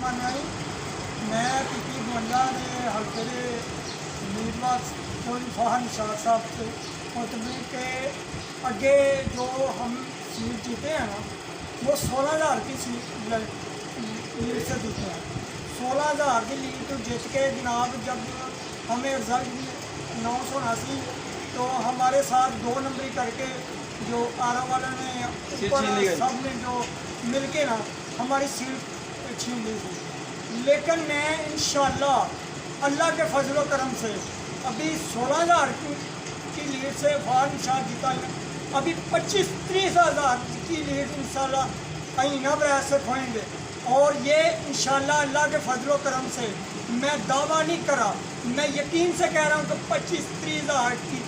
मैं पीपी गोंडा ने हल्के के उम्मीदवार फाहर निशार साहब से मुतमिन के अगे जो हम सीट जीते हैं ना वो 16,000 की सीट लीड से जीते हैं। 16,000 की लीड तो जीत के जनाब जब हमें रिजल्ट अनाउंस होना सी तो हमारे साथ 2 नंबरी करके जो आरा वाला ने ऊपर सब ने जो मिल के ना हमारी सीट छीन ली थी। लेकिन मैं इंशाअल्लाह अल्लाह के फजल करम से अभी 16,000 की लीड से फार निशान जीता है। अभी 25-30 हज़ार की लीड इंशाअल्लाह कहीं ना बरस से खोएंगे और ये इंशाअल्लाह अल्लाह के फजल करम से मैं दावा नहीं करा, मैं यकीन से कह रहा हूँ कि 25-30 हज़ार की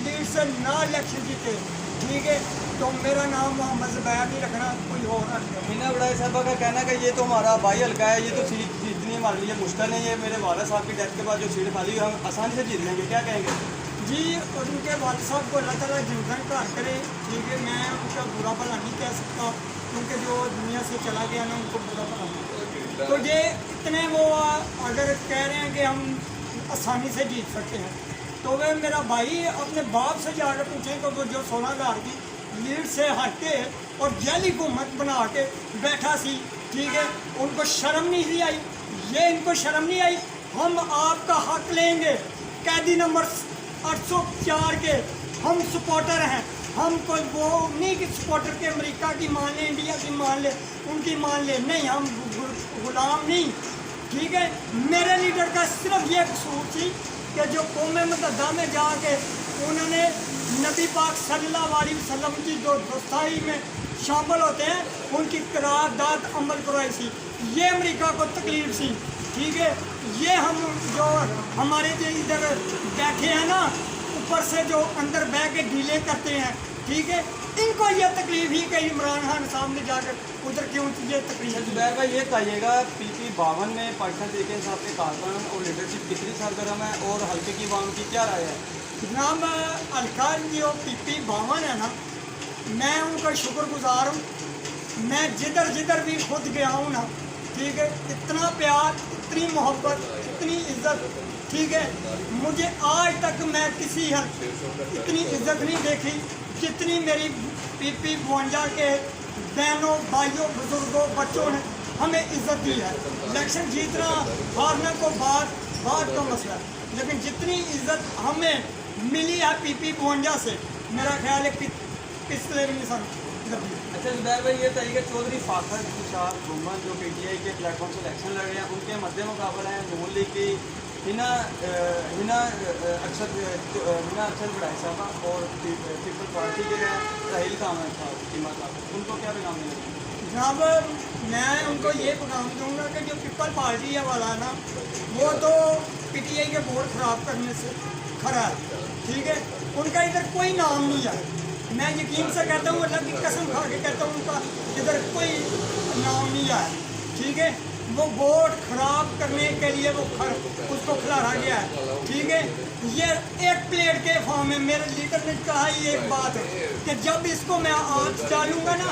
लीड से ना इलेक्शन जीते, ठीक है, तो मेरा नाम मोहम्मद ज़ुबैर नहीं रखना, कोई और मीना बड़ाई साहबा का कहना है कि ये तो हमारा भाई हल्का है, ये तो सीट जीतनी हमारे लिए मुश्किल नहीं है, मेरे वाला साहब की डेथ के बाद जो सीट खाली है हम आसानी से जीत लेंगे, क्या कहेंगे? जी उनके वाल साहब को अल्लाह ताला जिंदन घर करे, ठीक है, मैं उनका बुरा भला नहीं कह सकता क्योंकि जो दुनिया से चला गया ना उनको बुरा भला नहीं। तो ये इतने वो अगर कह रहे हैं कि हम आसानी से जीत सकते हैं तो वे मेरा भाई अपने बाप से जाकर पूछें कि वो जो 16,000 की लीड से हट के और जैली हुकूमत बना के बैठा सी, ठीक है, उनको शर्म नहीं आई, ये इनको शर्म नहीं आई। हम आपका हक लेंगे, कैदी नंबर 804 के हम सपोर्टर हैं, हम कोई वो नहीं कि सपोर्टर के अमेरिका की मान ले, इंडिया की मान ले, उनकी मान ले, नहीं, हम गुलाम नहीं, ठीक है। मेरे लीडर का सिर्फ ये कसूर थी कि जो कौम मुत्तहिदा में जाके उन्होंने नबी पाक सल्लल्लाहु अलैहि वसल्लम की जो दोस्ताई में शामिल होते हैं उनकी करारदाद अमल करवाई थी, ये अमेरिका को तकलीफ थी, ठीक है। ये हम जो हमारे जो इधर बैठे हैं ना ऊपर से जो अंदर बैठ के डीले करते हैं, ठीक है, इनको ये तकलीफ ही कि इमरान खान सामने जाकर उधर क्यों ये तकलीफ। ज़ुबैर भाई ये कहिएगा PP 52 में पाकिस्तान तहरीक इंसाफ के कारकुन और लीडरशिप कितनी सरगर्म है और हल्के की आवाम की क्या राय है? जनाब हल्का जो PP 52 है ना, मैं उनका शुक्रगुजार हूँ, मैं जिधर जिधर भी खुद गया हूँ ना, ठीक है, इतना प्यार, इतनी मोहब्बत, इतनी इज्जत, ठीक है, मुझे आज तक मैं किसी इतनी इज्जत नहीं देखी जितनी मेरी PP 52 के बहनों, भाइयों, बुजुर्गों, बच्चों ने हमें इज्जत दी है। इलेक्शन जीतना हारने को बाद का मसला है, लेकिन जितनी इज्जत हमें मिली है PP 52 से मेरा ख्याल है कि पिछले भी नहीं अच्छा ज़ुबैर भाई ये तरीके चौधरी फाखर निशार घूमन जो PTI के प्लेटफॉर्म से इलेक्शन लड़ रहे हैं उनके मद्दे मुकाबला हैं नून लीग की हिना अक्षर बड़ाई साहब और पीपल पार्टी के राहिल कामन साहब, उनको क्या पैगाम देंगे? जनाब मैं उनको ये पैगाम दूँगा कि जो पीपल पार्टी है वाला ना वो तो PTI के वोट ख़राब करने से खड़ा है, ठीक है, उनका इधर कोई नाम नहीं है, मैं यकीन से कहता हूँ, अल्लाह की कसम खा के कहता हूँ, उनका इधर कोई नाम नहीं आया, ठीक है, वो वोट खराब करने के लिए वो उसको खिलाड़ा गया है, ठीक है। ये एक प्लेट के फॉर्म में मेरे लीडर ने कहा ये एक बात है कि जब इसको मैं आँच डालूंगा ना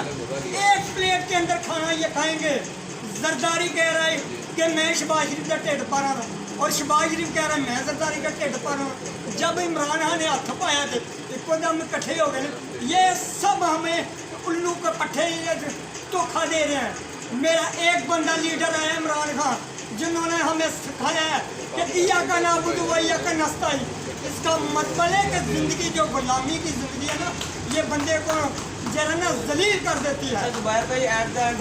एक प्लेट के अंदर खाना ये खाएंगे। जरदारी कह रहा है कि मैं शहबाज शरीफ का ढिड पा रहा हूँ और शहबाज शरीफ कह रहा है मैं जरदारी का ढिड पा रहा हूँ। जब इमरान खान ने हाथ पाया थे इसको जब हम इकट्ठे हो गए, ये सब हमें उल्लू के पट्टे धोखा दे रहे हैं। मेरा एक बंदा लीडर है इमरान खान जिन्होंने हमें सिखाया है कि इया का नाबुद वैया का नस्ताई, इसका मतलब है कि ज़िंदगी जो गुलामी की ज़िंदगी है ना ये बंदे को जरा ना जलील कर देती है। ज़ुबैर भाई एट द एंड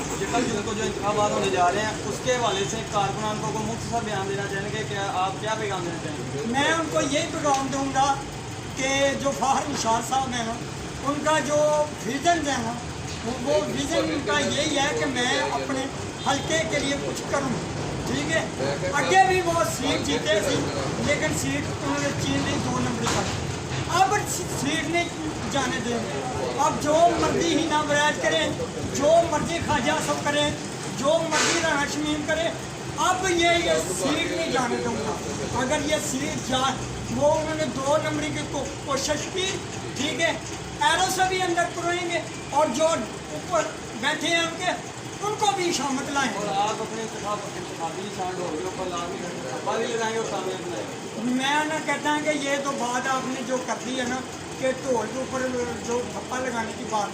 को जो इंतखाबात होने जा रहे हैं उसके हवाले से कारकुनान को मुख्तसर बयान देना चाहेंगे कि आप क्या पैगाम देना चाहेंगे? मैं उनको यही पैगाम दूँगा कि जो फाहर निशार साहब हैं ना उनका जो विज़न है ना वो विज़न उनका यही है कि मैं अपने हल्के के लिए कुछ करूँ, ठीक है। आगे भी वो सीट जीते थी लेकिन सीट उन्होंने छीन ली 2 नंबर पर, अब सीट नहीं जाने देंगे। अब जो मर्जी ही ना बराज करें, जो मर्जी ख्वाजा सब करें, जो मर्जी राना शमीम करें, अब ये सीट नहीं जाने दूँगा। अगर ये सीट जा वो उन्होंने 2 नंबरी की कोशिश की, ठीक है, एरो से भी अंदर करेंगे और जो ऊपर बैठे हैं उनके उनको भी शामिल लाएँ। और आप अपने इंतखाबी निशान ढोल के ऊपर लाल धब्बा भी लगाएंगे और कामयाब बनाएंगे। मैं ना कहता है कि ये तो बात आपने जो कर दी है ना कि ढोल के ऊपर जो थप्पा लगाने की बात,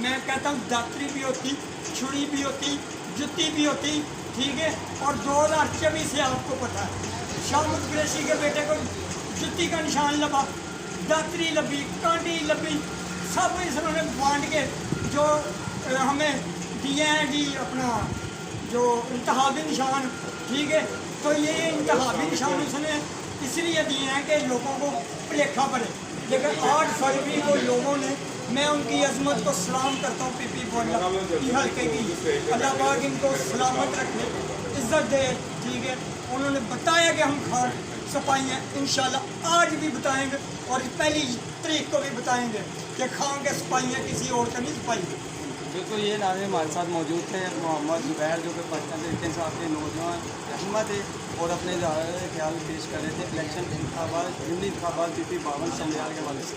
मैं कहता हूँ दातरी भी होती, छुरी भी होती, जुत्ती भी होती, ठीक है। और 2024 से आपको पता है शामुद कुरैशी के बेटे को जुत्ती का निशान लगा, दातरी लगी, कांटी लगी, सब इसने बांट के जो हमें दिए हैं जी अपना जो इंतखाबी निशान, ठीक है। तो ये इंतखाबी निशान उसने इसलिए दिए हैं कि लोगों को भुलेखा पड़े, लेकिन 8 फरवरी को लोगों ने, मैं उनकी अजमत को सलाम करता हूँ, पीपी बोला हल्के की, अल्लाह पाक इनको सलामत रखे, इज्जत दे, ठीक है। उन्होंने बताया कि हम खान सफाई हैं, इंशाल्लाह आज भी बताएंगे और पहली तारीख को भी बताएंगे कि खान के सफाइयाँ किसी और का नहीं सफाई। बिल्कुल, ये नाज़रीन हमारे साथ मौजूद थे मोहम्मद ज़ुबैर, जो कि पाकिस्तान तहरीक इंसाफ के नौजवान रहनुमा थे और अपने ख्याल पेश कर रहे थे इलेक्शन इंतखाबात, ज़िमनी इंतखाबात PP 52 चंद्रयाल के हवाले से।